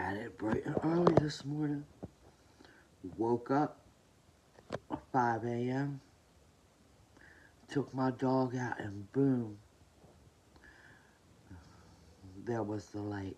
at it bright and early this morning. Woke up at 5 a.m., took my dog out, and boom, there was the light.